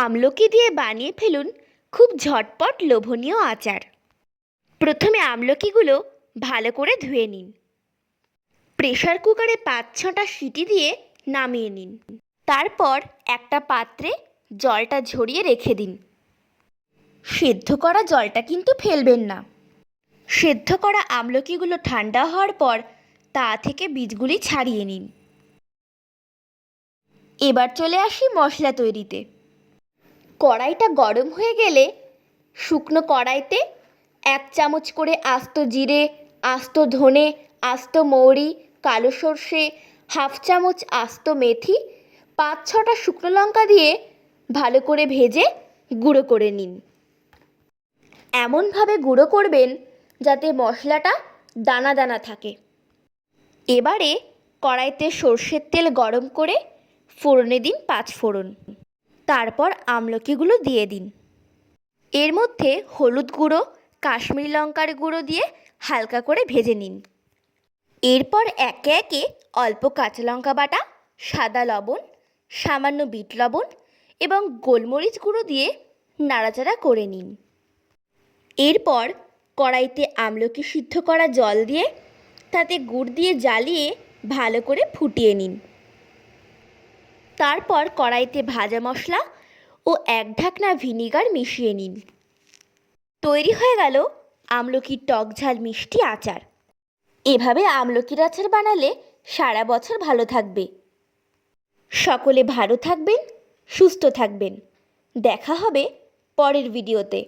আমলকি দিয়ে বানিয়ে ফেলুন খুব ঝটপট লোভনীয় আচার। প্রথমে আমলকিগুলো ভালো করে ধুয়ে নিন। প্রেসার কুকারে 5-6টা সিটি দিয়ে নামিয়ে নিন। তারপর একটা পাত্রে জলটা ঝরিয়ে রেখে দিন। সেদ্ধ করা জলটা কিন্তু ফেলবেন না। সেদ্ধ করা আমলকিগুলো ঠান্ডা হওয়ার পর তা থেকে বীজগুলি ছাড়িয়ে নিন। এবার চলে আসি মশলা তৈরিতে। কড়াইটা গরম হয়ে গেলে শুকনো কড়াইতে 1 চামচ করে আস্ত জিরে, আস্ত ধনে, আস্ত মৌরি, কালো সর্ষে, 1/2 চামচ আস্ত মেথি, 5-6টা শুকনো লঙ্কা দিয়ে ভালো করে ভেজে গুঁড়ো করে নিন। এমনভাবে গুঁড়ো করবেন যাতে মশলাটা দানা দানা থাকে। এবারে কড়াইতে সর্ষের তেল গরম করে ফোড়নে দিন 5 ফোড়ন। তারপর আমলকিগুলো দিয়ে দিন। এর মধ্যে হলুদ গুঁড়ো, কাশ্মীরি লঙ্কার গুঁড়ো দিয়ে হালকা করে ভেজে নিন। এরপর একে একে অল্প কাঁচা লঙ্কা বাটা, সাদা লবণ, সামান্য বিট লবণ এবং গোলমরিচ গুঁড়ো দিয়ে নাড়াচাড়া করে নিন। এরপর কড়াইতে আমলকি সিদ্ধ করা জল দিয়ে তাতে গুড় দিয়ে জ্বালিয়ে ভালো করে ফুটিয়ে নিন। তারপর কড়াইতে ভাজা মশলা ও 1 ঢাকনা ভিনিগার মিশিয়ে নিন। তৈরি হয়ে গেল আমলকির টক ঝাল মিষ্টি আচার। এভাবে আমলকির আচার বানালে সারা বছর ভালো থাকবে। সকলে ভালো থাকবেন, সুস্থ থাকবেন। দেখা হবে পরের ভিডিওতে।